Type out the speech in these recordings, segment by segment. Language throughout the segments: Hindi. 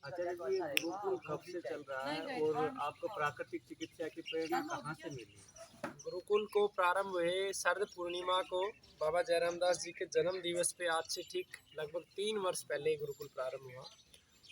अच्छा जी, ये गुरुकुल कब से चल रहा है और आपको प्राकृतिक चिकित्सा की प्रेरणा कहाँ से मिली? गुरुकुल को प्रारंभ हुए शरद पूर्णिमा को बाबा जयराम दास जी के जन्म दिवस पे आज से ठीक लगभग 3 वर्ष पहले गुरुकुल प्रारंभ हुआ।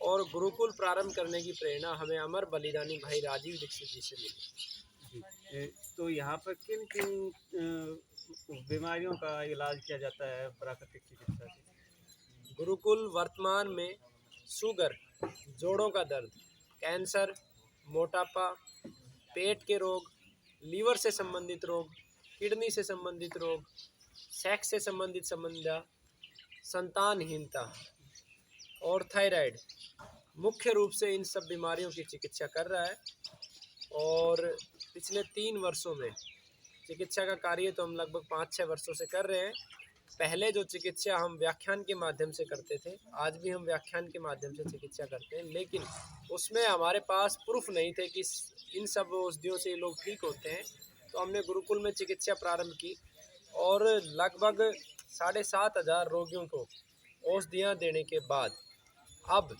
और गुरुकुल प्रारंभ करने की प्रेरणा हमें अमर बलिदानी भाई राजीव दीक्षित जी से मिली। जी, तो यहाँ पर किन किन बीमारियों का इलाज किया जाता है प्राकृतिक चिकित्सा से? गुरुकुल वर्तमान में शुगर, जोड़ों का दर्द, कैंसर, मोटापा, पेट के रोग, लीवर से संबंधित रोग, किडनी से संबंधित रोग, सेक्स से संबंधित समस्या, संतानहीनता और थायराइड मुख्य रूप से इन सब बीमारियों की चिकित्सा कर रहा है। और पिछले 3 वर्षों में चिकित्सा का कार्य तो हम लगभग 5-6 वर्षों से कर रहे हैं। पहले जो चिकित्सा हम व्याख्यान के माध्यम से करते थे, आज भी हम व्याख्यान के माध्यम से चिकित्सा करते हैं, लेकिन उसमें हमारे पास प्रूफ नहीं थे कि इन सब औषधियों से लोग ठीक होते हैं। तो हमने गुरुकुल में चिकित्सा प्रारंभ की और लगभग 7,500 रोगियों को औषधियाँ देने के बाद अब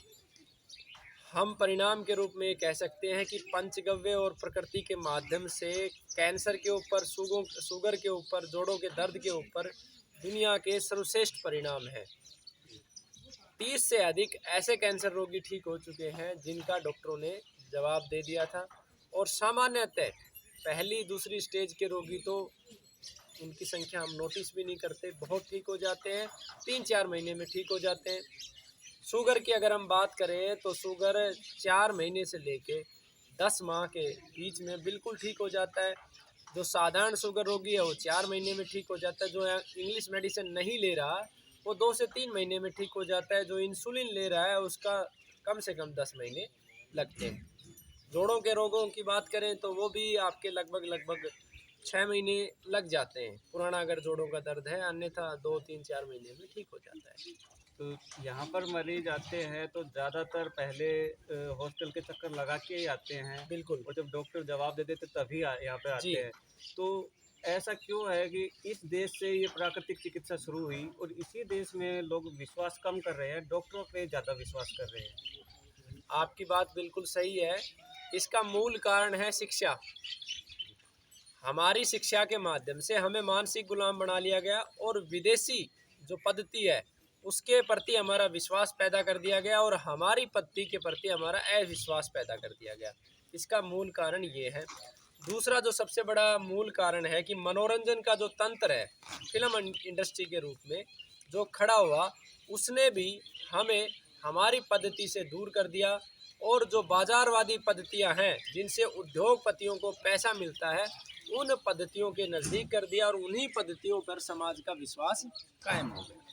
हम परिणाम के रूप में ये कह सकते हैं कि पंचगव्य और प्रकृति के माध्यम से कैंसर के ऊपर, शुगर के ऊपर, जोड़ों के दर्द के ऊपर दुनिया के सर्वश्रेष्ठ परिणाम हैं। 30 से अधिक ऐसे कैंसर रोगी ठीक हो चुके हैं जिनका डॉक्टरों ने जवाब दे दिया था। और सामान्यतः पहली दूसरी स्टेज के रोगी तो उनकी संख्या हम नोटिस भी नहीं करते, बहुत ठीक हो जाते हैं, 3-4 महीने में ठीक हो जाते हैं। शुगर की अगर हम बात करें तो शुगर 4 महीने से लेके 10 माह के बीच में बिल्कुल ठीक हो जाता है। जो साधारण शुगर रोगी है वो 4 महीने में ठीक हो जाता है। जो इंग्लिश मेडिसिन नहीं ले रहा वो 2 से 3 महीने में ठीक हो जाता है। जो इंसुलिन ले रहा है उसका कम से कम 10 महीने लगते हैं। जोड़ों के रोगों की बात करें तो वो भी आपके लगभग 6 महीने लग जाते हैं, पुराना अगर जोड़ों का दर्द है, अन्यथा 2-3-4 महीने में ठीक हो जाता है। तो यहाँ पर मरीज आते हैं तो ज़्यादातर पहले हॉस्टल के चक्कर लगा के ही आते हैं बिल्कुल और जब डॉक्टर जवाब दे देते तभी यहाँ पे जी। आते हैं। तो ऐसा क्यों है कि इस देश से ये प्राकृतिक चिकित्सा शुरू हुई और इसी देश में लोग विश्वास कम कर रहे हैं, डॉक्टरों पे ज़्यादा विश्वास कर रहे हैं? आपकी बात बिल्कुल सही है। इसका मूल कारण है शिक्षा। हमारी शिक्षा के माध्यम से हमें मानसिक गुलाम बना लिया गया और विदेशी जो पद्धति है उसके प्रति हमारा विश्वास पैदा कर दिया गया और हमारी पद्धति के प्रति हमारा अविश्वास पैदा कर दिया गया। इसका मूल कारण ये है। दूसरा जो सबसे बड़ा मूल कारण है कि मनोरंजन का जो तंत्र है फिल्म इंडस्ट्री के रूप में जो खड़ा हुआ, उसने भी हमें हमारी पद्धति से दूर कर दिया। और जो बाजारवादी पद्धतियां हैं जिनसे उद्योगपतियों को पैसा मिलता है, उन पद्धतियों के नज़दीक कर दिया और उन्हीं पद्धतियों पर समाज का विश्वास कायम हो गया।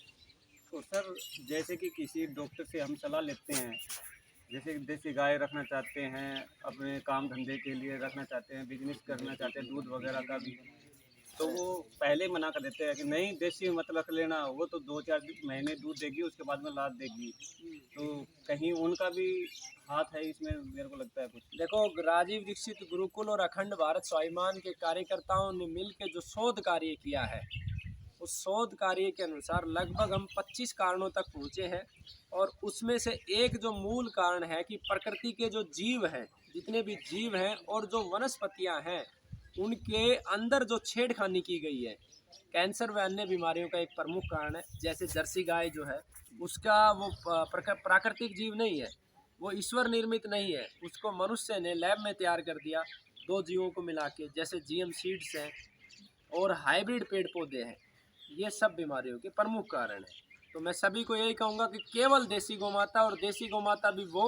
तो सर, जैसे कि किसी डॉक्टर से हम सलाह लेते हैं, जैसे कि देसी गाय रखना चाहते हैं, अपने काम धंधे के लिए रखना चाहते हैं, बिजनेस करना चाहते हैं दूध वगैरह का भी, तो वो पहले मना कर देते हैं कि नहीं देसी मत रख लेना, वो तो 2-4 महीने दूध देगी उसके बाद में लाद देगी। तो कहीं उनका भी हाथ है इसमें, मेरे को लगता है कुछ। देखो, राजीव दीक्षित गुरुकुल और अखंड भारत स्वाभिमान के कार्यकर्ताओं ने मिलकर जो शोध कार्य किया है, उस शोध कार्य के अनुसार लगभग हम 25 कारणों तक पहुँचे हैं। और उसमें से एक जो मूल कारण है कि प्रकृति के जो जीव हैं, जितने भी जीव हैं और जो वनस्पतियां हैं, उनके अंदर जो छेड़खानी की गई है, कैंसर व अन्य बीमारियों का एक प्रमुख कारण है। जैसे जर्सी गाय जो है, उसका वो प्राकृतिक जीव नहीं है, वो ईश्वर निर्मित नहीं है, उसको मनुष्य ने लैब में तैयार कर दिया 2 जीवों को मिला के। जैसे जीएम सीड्स हैं और हाइब्रिड पेड़ पौधे हैं, ये सब बीमारियों के प्रमुख कारण हैं। तो मैं सभी को यही कहूँगा कि केवल देसी गौमाता, और देसी गौमाता भी वो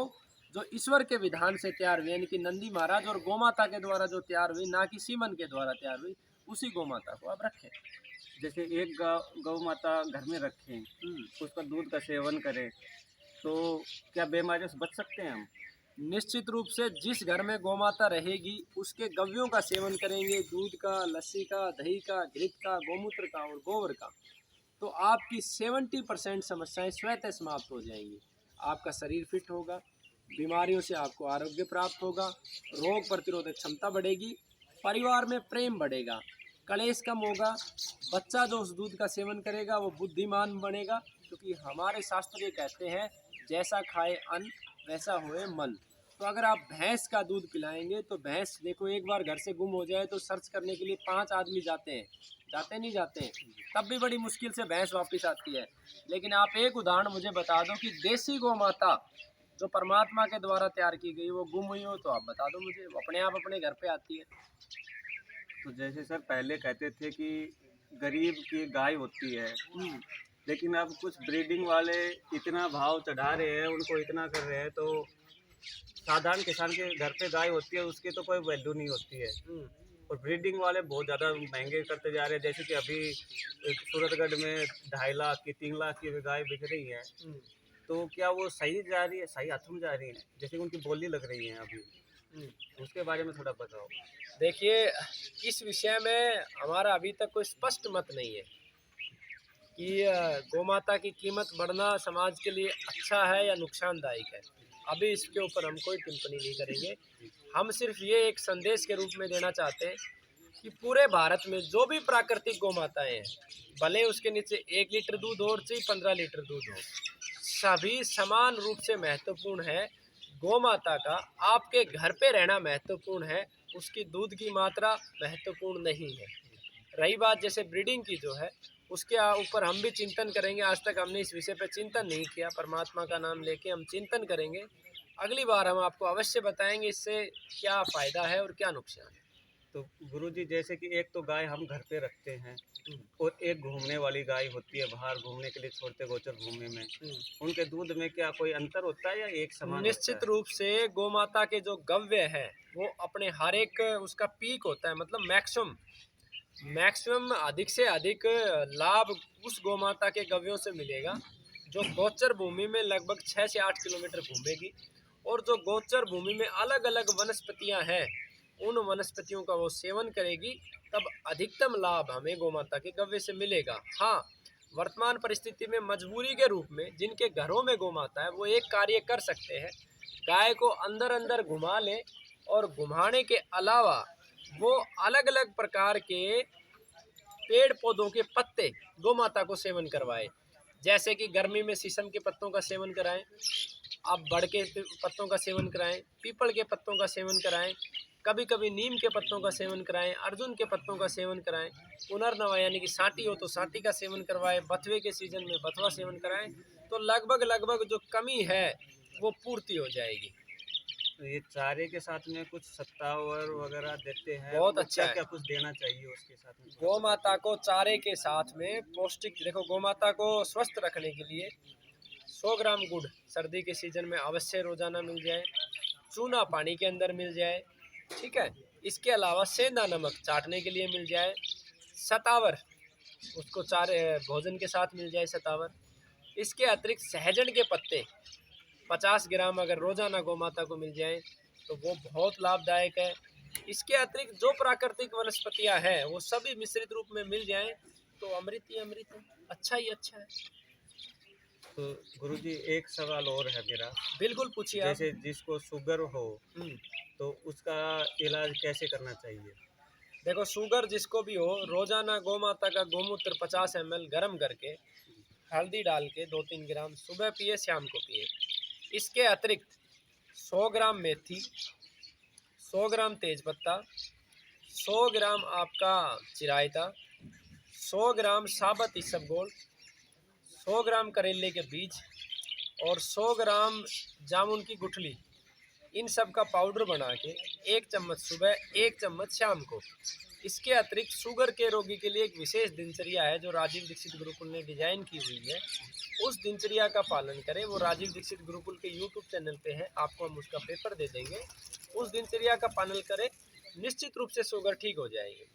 जो ईश्वर के विधान से तैयार हुई, यानी कि नंदी महाराज और गौमाता के द्वारा जो तैयार हुई, ना कि सीमन के द्वारा तैयार हुई, उसी गौमाता को आप रखें। जैसे एक गौ माता घर में रखें, उसका दूध का सेवन करें, तो क्या बीमारियों से बच सकते हैं हम? निश्चित रूप से जिस घर में गौमाता रहेगी उसके गव्यों का सेवन करेंगे, दूध का, लस्सी का, दही का, घृत का, गौमूत्र का और गोबर का, तो आपकी 70% समस्याएं स्वतः समाप्त हो जाएंगी। आपका शरीर फिट होगा, बीमारियों से आपको आरोग्य प्राप्त होगा, रोग प्रतिरोधक क्षमता बढ़ेगी, परिवार में प्रेम बढ़ेगा, कलेश कम होगा, बच्चा जो उस दूध का सेवन करेगा वो बुद्धिमान बनेगा। क्योंकि हमारे शास्त्र ये कहते हैं, जैसा खाए अन्न वैसा होए मन। तो अगर आप भैंस का दूध पिलाएंगे तो भैंस देखो एक बार घर से गुम हो जाए तो सर्च करने के लिए 5 आदमी जाते हैं, नहीं जाते हैं, तब भी बड़ी मुश्किल से भैंस वापस आती है। लेकिन आप एक उदाहरण मुझे बता दो कि देसी गौ माता जो परमात्मा के द्वारा तैयार की गई वो गुम हुई हो तो आप बता दो मुझे, वो अपने आप अपने घर पे आती है। तो जैसे सर पहले कहते थे कि गरीब की गाय होती है, लेकिन अब कुछ ब्रीडिंग वाले इतना भाव चढ़ा रहे हैं, उनको इतना कर रहे हैं, तो साधारण किसान के घर पे गाय होती है उसकी तो कोई वैल्यू नहीं होती है। और ब्रीडिंग वाले बहुत ज़्यादा महंगे करते जा रहे हैं, जैसे कि अभी सूरतगढ़ में 2.5 लाख की 3 लाख की भी गाय बिक रही है। तो क्या वो सही जा रही है, सही हाथों में जा रही है, जैसे कि उनकी बोली लग रही है अभी, उसके बारे में थोड़ा बताओ। देखिए, इस विषय में हमारा अभी तक कोई स्पष्ट मत नहीं है कि गौमाता की कीमत बढ़ना समाज के लिए अच्छा है या नुकसानदायक है। अभी इसके ऊपर हम कोई टिप्पणी नहीं करेंगे। हम सिर्फ ये एक संदेश के रूप में देना चाहते हैं कि पूरे भारत में जो भी प्राकृतिक गौमाताएं हैं, भले उसके नीचे 1 लीटर दूध हो और चाहे 15 लीटर दूध हो, सभी समान रूप से महत्वपूर्ण है। गौमाता का आपके घर पे रहना महत्वपूर्ण है, उसकी दूध की मात्रा महत्वपूर्ण नहीं है। रही बात जैसे ब्रीडिंग की जो है, उसके ऊपर हम भी चिंतन करेंगे। आज तक हमने इस विषय पर चिंतन नहीं किया, परमात्मा का नाम लेके हम चिंतन करेंगे। अगली बार हम आपको अवश्य बताएंगे इससे क्या फ़ायदा है और क्या नुकसान है। तो गुरुजी जैसे कि एक तो गाय हम घर पे रखते हैं और एक घूमने वाली गाय होती है, बाहर घूमने के लिए छोड़ते गोचर भूमि में, उनके दूध में क्या कोई अंतर होता है या एक समान निश्चित होता है? रूप से गौमाता के जो गव्य है वो अपने हर एक उसका पीक होता है, मतलब मैक्सिमम अधिक से अधिक लाभ उस गौमाता के गव्यों से मिलेगा जो गोचर भूमि में लगभग 6 से 8 किलोमीटर घूमेगी। और जो गोचर भूमि में अलग अलग वनस्पतियां हैं, उन वनस्पतियों का वो सेवन करेगी, तब अधिकतम लाभ हमें गौमाता के गव्य से मिलेगा। हाँ, वर्तमान परिस्थिति में मजबूरी के रूप में जिनके घरों में गौमाता है वो एक कार्य कर सकते हैं, गाय को अंदर अंदर घुमा ले और घुमाने के अलावा वो अलग अलग प्रकार के पेड़ पौधों के पत्ते गौ माता को सेवन करवाए। जैसे कि गर्मी में शीशम के पत्तों का सेवन कराएं, आप बड़ के पत्तों का सेवन कराएं, पीपल के पत्तों का सेवन कराएं, कभी कभी नीम के पत्तों का सेवन कराएं, अर्जुन के पत्तों का सेवन कराएं, पुनर्नवा यानी कि सांटी हो तो सांटी का सेवन करवाएं, बथुए के सीजन में बथुआ सेवन कराएं, तो लगभग लगभग जो कमी है वो पूर्ति हो जाएगी। तो ये चारे के साथ में कुछ सत्तावर वगैरह देते हैं, बहुत वो अच्छा क्या है। क्या कुछ देना चाहिए उसके साथ में? गौ माता को चारे के साथ में पौष्टिक, देखो गौ माता को स्वस्थ रखने के लिए 100 ग्राम गुड़ सर्दी के सीजन में अवश्य रोजाना मिल जाए, चूना पानी के अंदर मिल जाए, ठीक है। इसके अलावा सेंधा नमक चाटने के लिए मिल जाए, सतावर उसको चारे भोजन के साथ मिल जाए सतावर। इसके अतिरिक्त सहजन के पत्ते 50 ग्राम अगर रोजाना गौ माता को मिल जाए तो वो बहुत लाभदायक है। इसके अतिरिक्त जो प्राकृतिक वनस्पतियां हैं वो सभी मिश्रित रूप में मिल जाएं तो अमृत ही अमृत है, अच्छा ही अच्छा है। तो गुरुजी एक सवाल और है मेरा। बिल्कुल पूछिए आप। जैसे जिसको शुगर हो हम्म, तो उसका इलाज कैसे करना चाहिए? देखो शुगर जिसको भी हो, रोजाना गौ माता का गौमूत्र 50 ml गर्म करके हल्दी डाल के 2-3 ग्राम सुबह पिए, शाम को पिए। इसके अतिरिक्त 100 ग्राम मेथी, 100 ग्राम तेजपत्ता, 100 ग्राम आपका चिरायता, 100 ग्राम साबुत इसबगोल, 100 ग्राम करेले के बीज और 100 ग्राम जामुन की गुठली, इन सब का पाउडर बना के 1 चम्मच सुबह 1 चम्मच शाम को। इसके अतिरिक्त शुगर के रोगी के लिए एक विशेष दिनचर्या है जो राजीव दीक्षित गुरुकुल ने डिजाइन की हुई है, उस दिनचर्या का पालन करें। वो राजीव दीक्षित गुरुकुल के यूट्यूब चैनल पे है, आपको हम उसका पेपर दे देंगे। उस दिनचर्या का पालन करें, निश्चित रूप से शुगर ठीक हो जाएगी।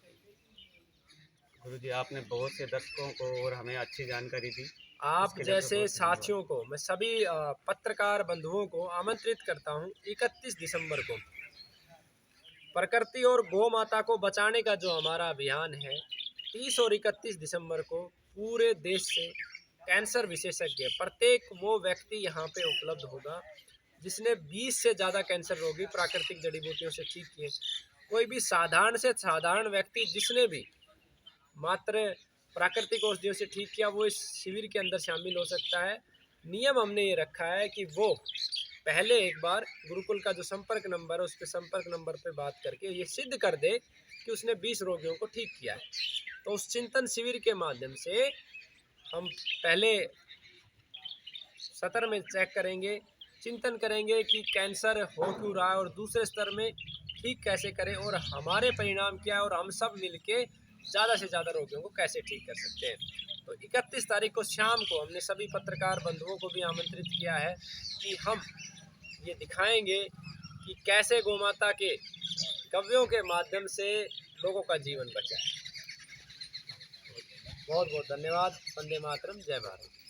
गुरुजी आपने बहुत से दर्शकों को और हमें अच्छी जानकारी दी। आप इसके लिए आपका जैसे बहुत धन्यवाद। साथियों को मैं सभी पत्रकार बंधुओं को आमंत्रित करता हूं 31 दिसंबर को प्रकृति और गौ माता को बचाने का जो हमारा अभियान है, 30 और 31 दिसंबर को पूरे देश से कैंसर विशेषज्ञ प्रत्येक वो व्यक्ति यहाँ पे उपलब्ध होगा जिसने 20 से ज़्यादा कैंसर रोगी प्राकृतिक जड़ी बूटियों से ठीक किए। कोई भी साधारण से साधारण व्यक्ति जिसने भी मात्र प्राकृतिक औषधियों से ठीक किया वो इस शिविर के अंदर शामिल हो सकता है। नियम हमने ये रखा है कि वो पहले एक बार गुरुकुल का जो संपर्क नंबर है उस पर संपर्क नंबर पे बात करके ये सिद्ध कर दे कि उसने 20 रोगियों को ठीक किया है। तो उस चिंतन शिविर के माध्यम से हम पहले सत्र में चेक करेंगे, चिंतन करेंगे कि कैंसर हो क्यों रहा है और दूसरे स्तर में ठीक कैसे करें और हमारे परिणाम क्या है और हम सब मिलके ज़्यादा से ज़्यादा रोगियों को कैसे ठीक कर सकते हैं। तो 31 तारीख को शाम को हमने सभी पत्रकार बंधुओं को भी आमंत्रित किया है कि हम ये दिखाएंगे कि कैसे गोमाता के कव्यों के माध्यम से लोगों का जीवन बचा है। बहुत बहुत धन्यवाद। वंदे मातरम। जय भारत।